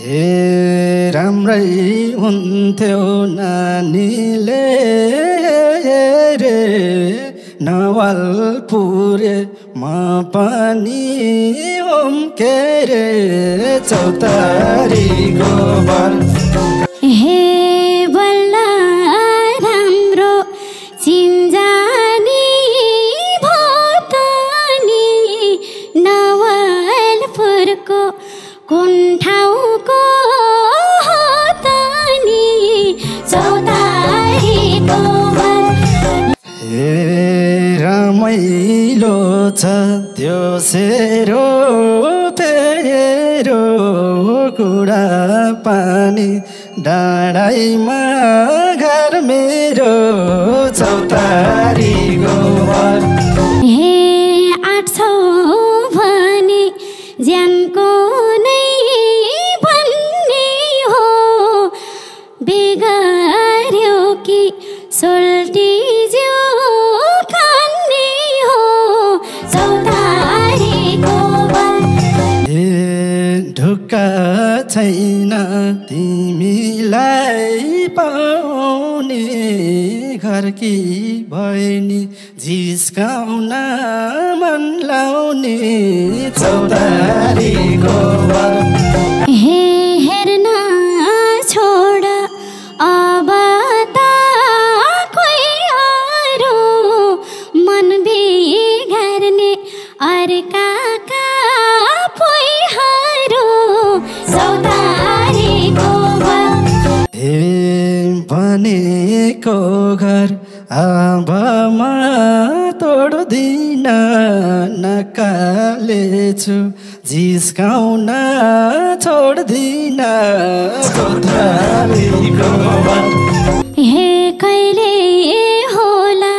हे राम्रै हुन्थ्यो नानीले रे नवलपुरे म पनि होम के रे चौतारीको बर हे बल्ल राम्रो चिन्जानी भोतनी नवलपुरको कुन ठाउँको हो तनी चौतारीको बर हे रमाइलो छ त्यो सेरो तेरो कुरा पानी डाँडाइमा घर मेरो चौतारीको बर हे आँट्छौ भने ज्यानको नै भन्ने हो बिगार्यो कि सोल्टिज्यो खान्ने हो चौतारीको बर हे ढुक्का छैन तिमीलाई पाउने घरकी बहिनी जिस्काउन मन लाउने चौतारीको बर हे हेर्न छोड अब त कोही अरू मन बिगार्ने अर्काका पोइहरू चौतारीको बर हे भनेको घर अब म तोड्दिन नकालेछु जिस्काउन छोड्दिन चौतारीको बर हे कहिले होला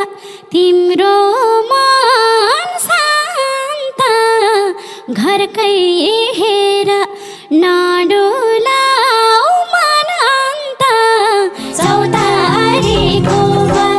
तिम्रो मन शान्त घरकै हेर नडुलाऊ मन अन्त चौतारीको बर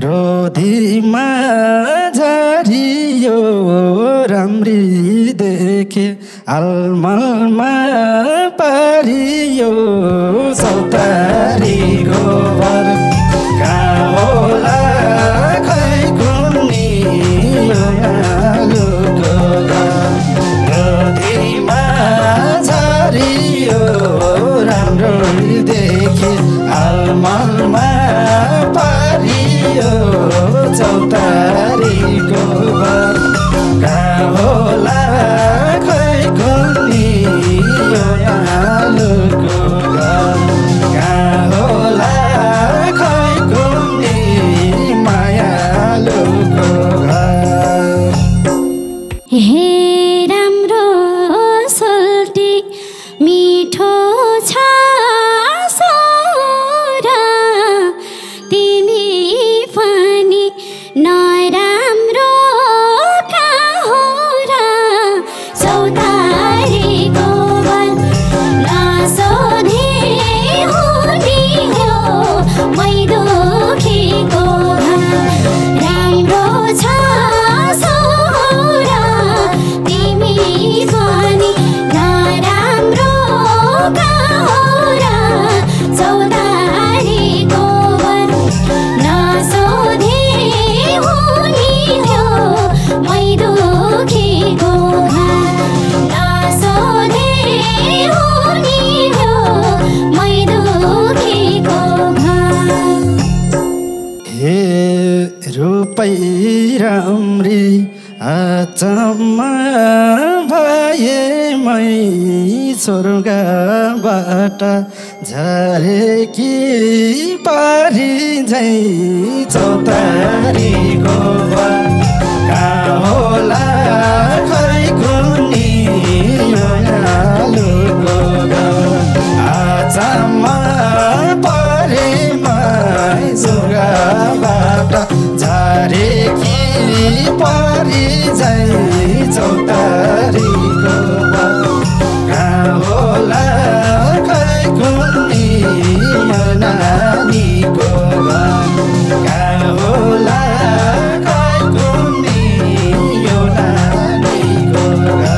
रोधीमा झरियो राम्री देखे अलमलमा पारियो चौतारीको बर कहाँ होला खै कुन्नी आलुको रोधीमा झरियो राम्रो देखे अलमलमा पारियो चौतारीको बर कहाँ होला खै कुन्नी आलुको घर कहाँ होला खै कुन्नी मायालुको घर हे राम्रो सोल्टी मिठो छ सोरा तिमी पनि नराम्रो कहाँ हो र चौतारीको बर नसोधे हुने हो मै दुखीको राम्रो छ सोरा तिमी पनि नराम्रो कहाँ हो र चौतारीको बर नसोधे हुने हो मै दुखीको नसोधे हुने हो मै दुखीको हे रूपै राम्री अचम्म भए मै स्वर्गबाट झरेकी पारी झै चौतारीको घर कहाँ होला खै कुनी मायालुको घर आचामा परेमा जुगाबाट झारेकी परि झै चौतारीको घर कहाँ होला खै कुनी नानीको घर कहाँ होला खै कुनी यो नानीको घर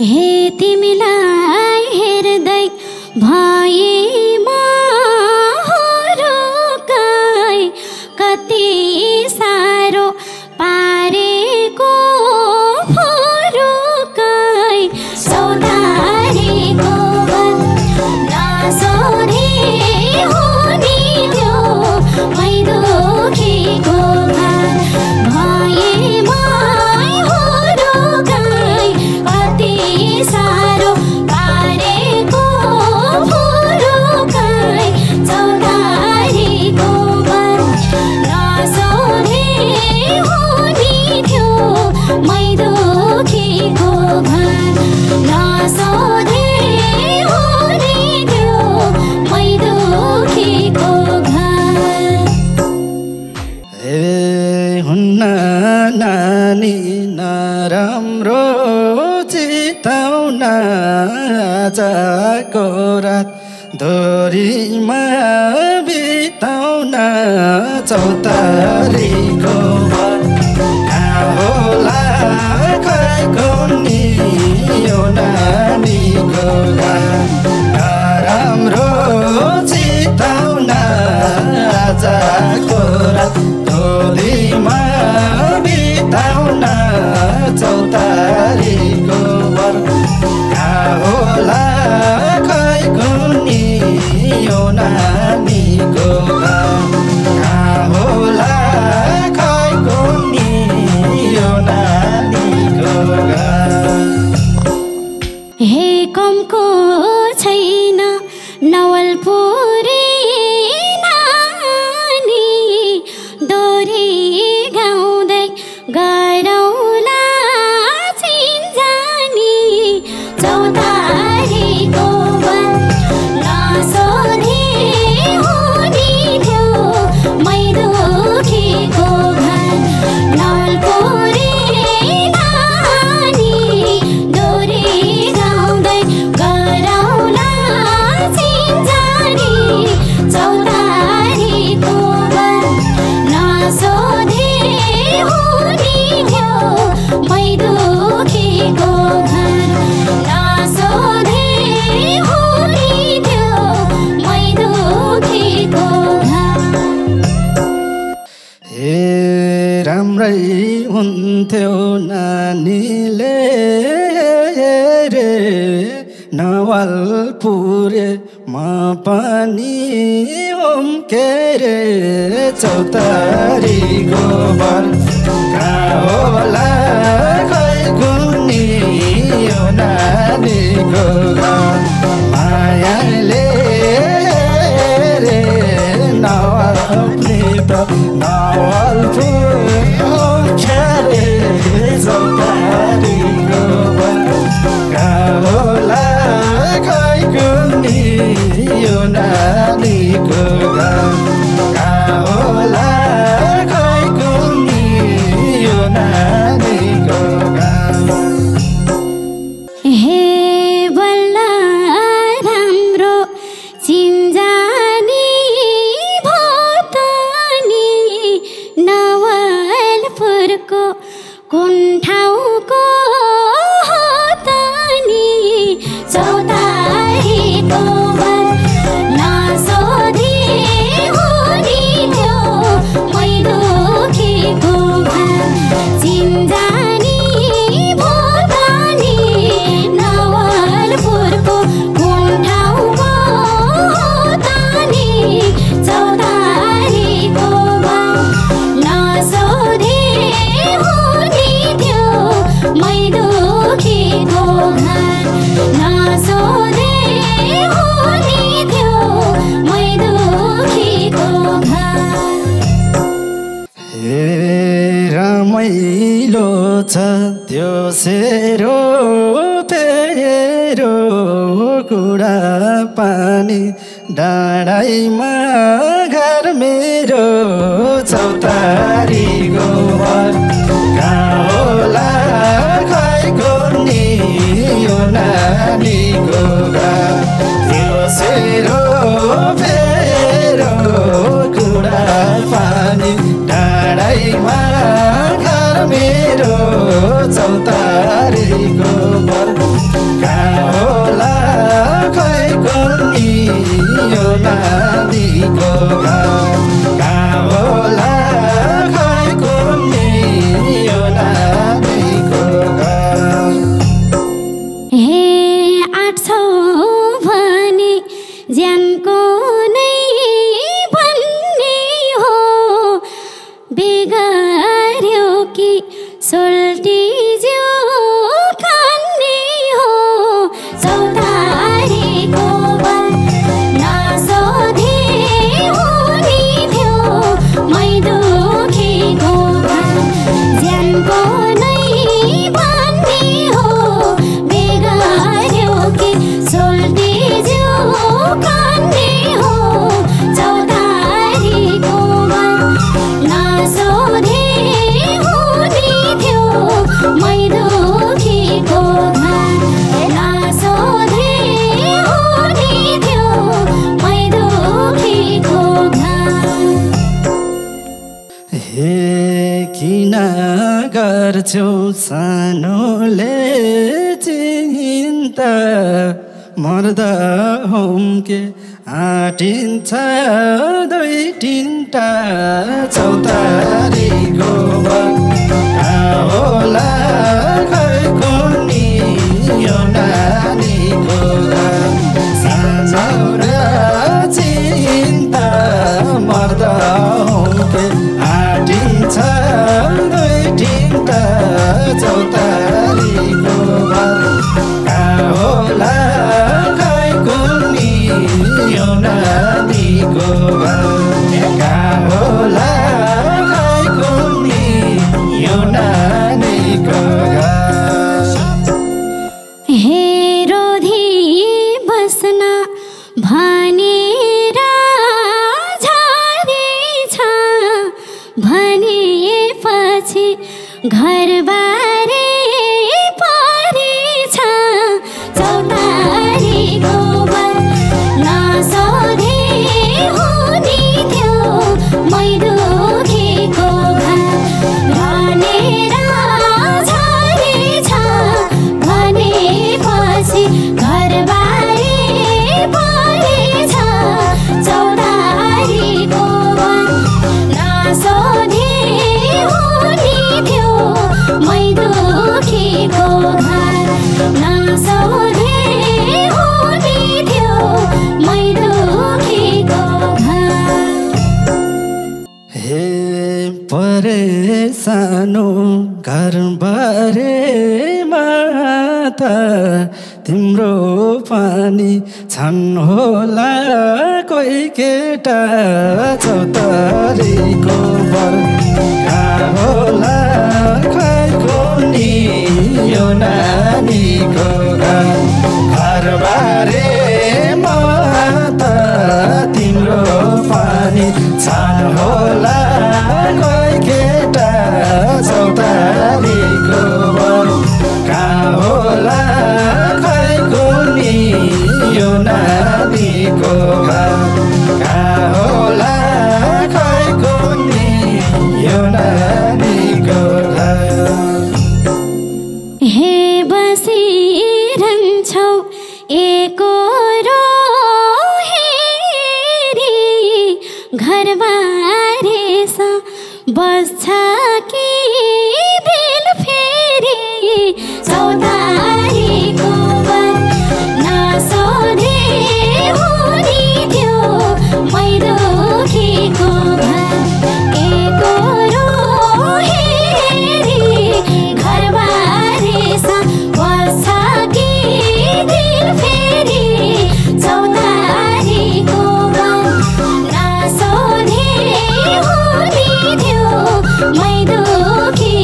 हे तिमीलाई हेर्दै भएमा रोकाई कति सारो पारेको रोकाई चौतारीको घर नसोधे हुने थियो मै दुखीको घर भएमा रोकाई कति सारो पारेको रोकाई चौतारीको घर नसोधे हुने थियो मै दुखीको घर नसोधे हुने थियो मै दुखीको घर ए हुन्न नानी नराम्रो चिताउन आजको रात दोरीमा बिताउन चौतारीको घर कहाँ होला खै कुनी यो नानीको घर नराम्रो चिताउन आजको रात दोरीमा बिताउन चौतारीको घर कहाँ होला खै कुनी यो नानीको घर कहाँ होला खै कुनी यो नानीको घर हे कमको छैन नवलपुरी नानी दोरी गाउँदै गरौला चिन्जानी चौतारीको घर नसोधे हुने थियो मै दुखीको घर नवलपुरी नानी दोरी गाउँदै गरौला चिन्जानी चौतारीको घर नसोधे हुने थियो मै दुखीको घर नसोधे हुने थियो मै दुखीको घर हे राम्रै हुन्थ्यो नानीले रे नवलपुरे म पनि हुम्के रे चौतारीको घर कहाँ होला खै कुनी यो नानीको घर मायाले रे नवलपुर हुम्के रे चौतारीको घर कहाँ होला खै कुनी यो नानीको घर कहाँ होला खै कुनी यो नानीको घर हे बल्ल राम्रो चिन्जानी भोतानी नवलपुरी सेरो तेरो कुरा पानी डाँडाइमा घर मेरो चौतारीको घर कहाँ होला खैको नि यो नानीको घर यो सेरो फेरो कुरा पानी डाँडाइमा घर मेरो चौतारीको घर कहाँ होला खैको नि यो नानीको घर कहाँ होला खैको नि यो नानीको घर हे आँट्छौ भने ज्यानको नै भन्ने हो बिगार्यो कि सोल्टिज्यो खान्ने हो चौतारीको बर नसोधे हुने थियो मै दुखेको घर ज्यानको नै भन्ने हो बिगार्यो कि सोल्टिज्यो खान्ने हो चौतारीको बर नसोधे हुने थियो मै दुखेको घर नसोधे हुने थियो मै दुखेको घर हे किन गर्छौ सानोले चिन्ता मर्दा होम के आटिन्छ दुई तिनटा चौतारीको घर कहाँ होला खैको नि यो नानीको घर सानौरा चिन्ता मर्दा होम के आटिन्छ दुई तिनटा चौतारीको घर कहाँ होला खैको नि यो नानीको घर कहाँ होला खैको नि यो नानीको घर हे रोधी बस्न भनेर झारेछ भनेपछि घरबारे परेछ चौतारीको बर नसोधे हुने थियो मै दुखेको घर भनेर झारेछ भनेपछि घरबारे परेछ चौतारीको बर नसोधे हुने थियो मै दुखेको घर नसोधे हुने थियो मै दुखेको घर हे परेसानो घरबारे माता तिम्रो पानी छन् होला कोही केटा चौतारीको बर कहाँ होला खैको नि यो नानीको घर घरबारे माता तिम्रो पानी छन् होला कोही केटा चौतारीको बर कहाँ होला खैको नि यो नानीको घर कहाँ होला खैको नि यो नानीको घर हे बसिरहन्छौ एकोरो हेरी घरबारेस बस्छ कि दिल फेरि चौतारीको बर नसोधे हुने थियो मै दुखेको घर एकोरो हेरी घरबारेस बस्छ कि दिल फेरि चौतारीको बर नसोधे हुने थियो मै दुखेको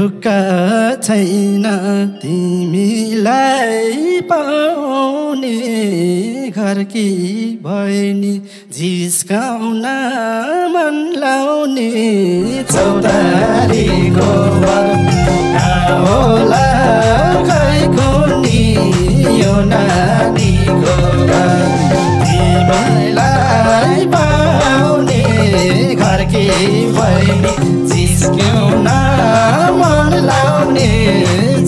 ढुक्क छैन तिमीलाई पाउने घरकी बहिनी जिस्काउन मन लाउने चौतारीको वर कहाँ होला खै कुनी यो नानीको घर तिमीलाई पाउने घरकी बहिनी जिस्काउन मन लाउने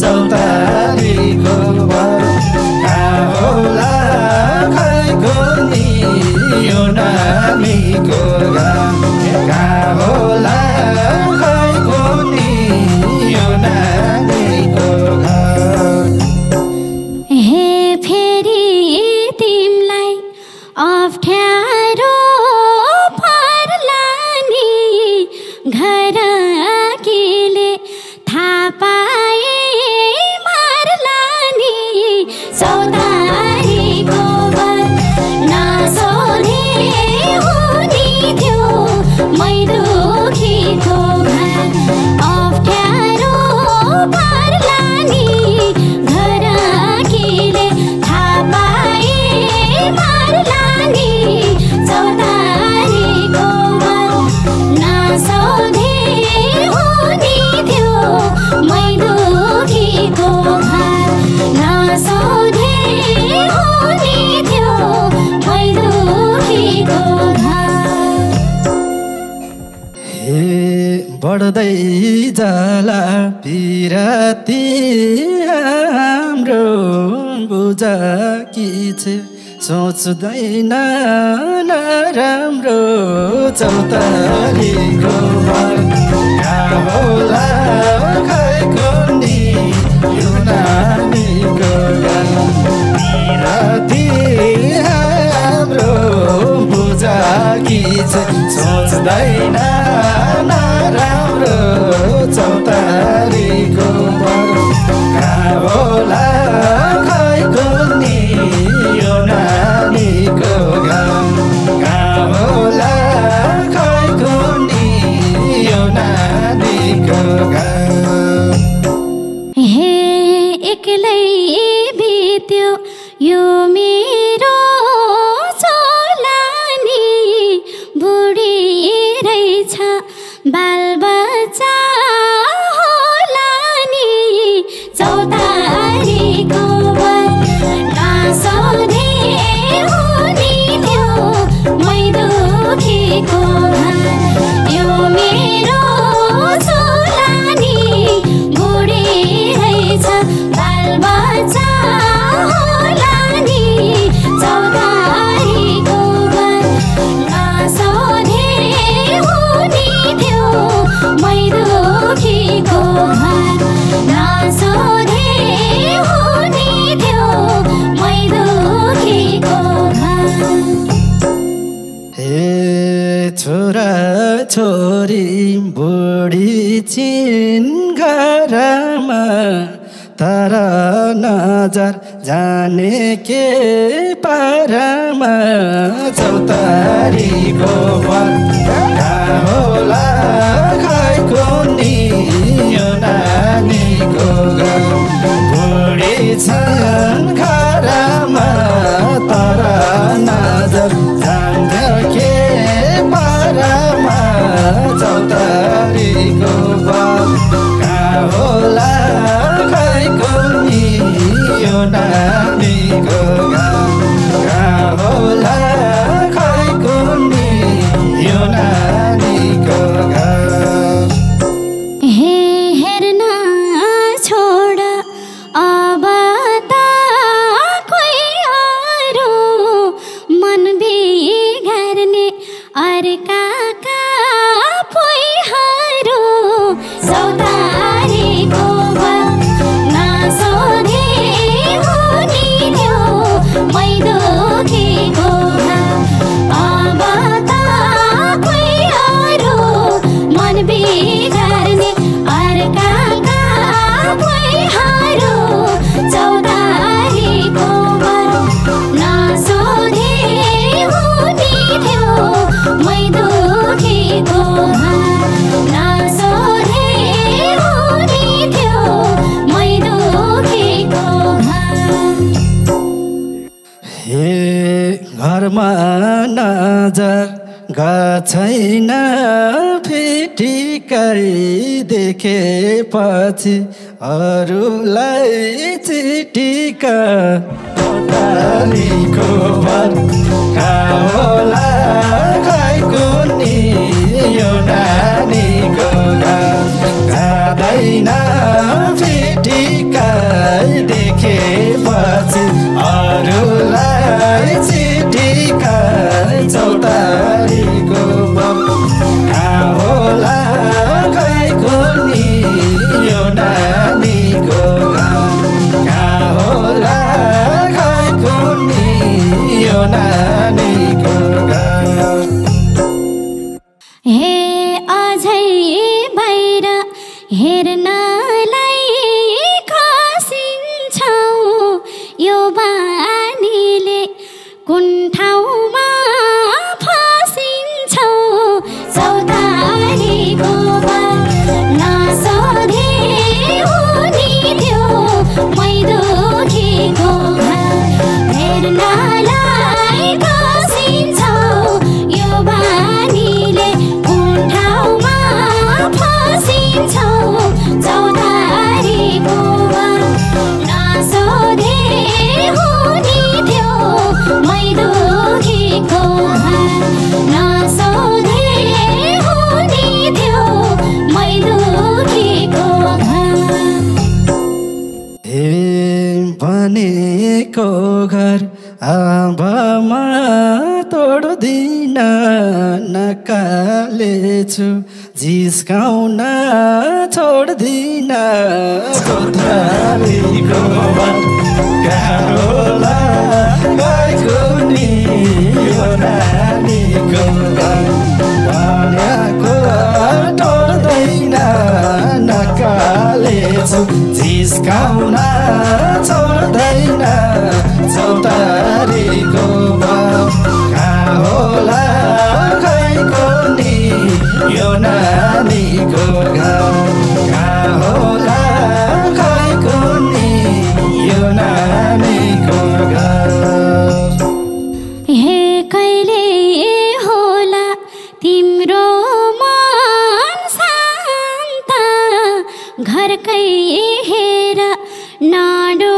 चौतारीको वर कहाँ होला खै कुनी यो नानीको घर कहाँ होला खै कुनी यो नानीको घर हे फेरि तिमलाई अप्ठ्यारो पर्ला नि घर केले थाहा पाए मार्ला नि चौतारीको वर नसोधे हुने थियो मै दुखीको घर अप्ठ्यारो पर्ला नि घर केले थाहा पाए मार्ला नि चौतारीको वर नसोधे हुने थियो मै दुखीको घर नसोधे हुने थियो मै दुखीको घर हे बढ्दै जाला पिराती हाम्रो बुझ कि छ सोच्दैन नराम्रो चौतारीको वर कहाँ होला खै कुनी यो नानीको घर पिराती हाम्रो बुझ कि छ सोच्दैन नराम्रो चौतारीको वर कहाँ होला खै कुनी यो नानीको घर कहाँ होला खै कुनी यो नानीको घर हे एक्लै बित्यो यो मेरो चोलानी बुढी रहेछ बालबच्चा होला नि चौतारीको वर नसोधे हुने थियो मै दुखीको घर यो मेरो चोलानी बुढी रहेछ बालबच्चा होला नि चौतारीको वर नसोधे हुने थियो मै दुखीको घर नसोधे हुने थियो मै दुखीको घर हे छोरा छोरी बुढी छिन् घरमा तर नजर जाने के पारमा चौतारीको वर कहाँ होला खै कुनी यो नानीको घर बुढी छन् घरमा तर नजर जान्छ के पारमा चौतारीको वर कहाँ होला खै कुनी यो नानीको घर कहाँ होला खै कुनी यो नानीको घर घरमा नजर गछैन फिटिकै देखेपछि अरूलाई चिटिका तारीको भर कहाँ होला खै कुनी यो नानीको घर जाँदैन फिटिका देखेपछि अरूलाई चिटिका चौतारीको भर कहाँ होला खै कुनी यो नानीको घर कहाँ होला खै कुनी यो नानीको घर। हे अझै बाहिर हेर्नलाई खसिन्छौ यो बानीले कुन ठाउँमा फसिन्छौ चौतारीको भर नसोधे हुने थियो मै दुखीको घर हेर्नलाई खसिन्छौ यो बानीले कुन ठाउँमा फसिन्छौ चौतारीको भर नसोधे हुने थियो मै दुखीको घर नसोधे हुने थियो मै दुखीको घर। हे भनेको घर आँबामा तोड्दिन नकालेछु जिस्काउन छोड्दिन चौतारीको भर कहाँ होला खै कुनी यो नानीको घर भनेको तोड्दैन नकालेछु जिस्काउन छोड्दैन चौतारीको भर कहाँ होला खै कुनी यो नानीको घर कहाँ होला खै कुनी यो नानीको घर। हे कहिले होला तिम्रो मन शान्त घरकै हेर नाडो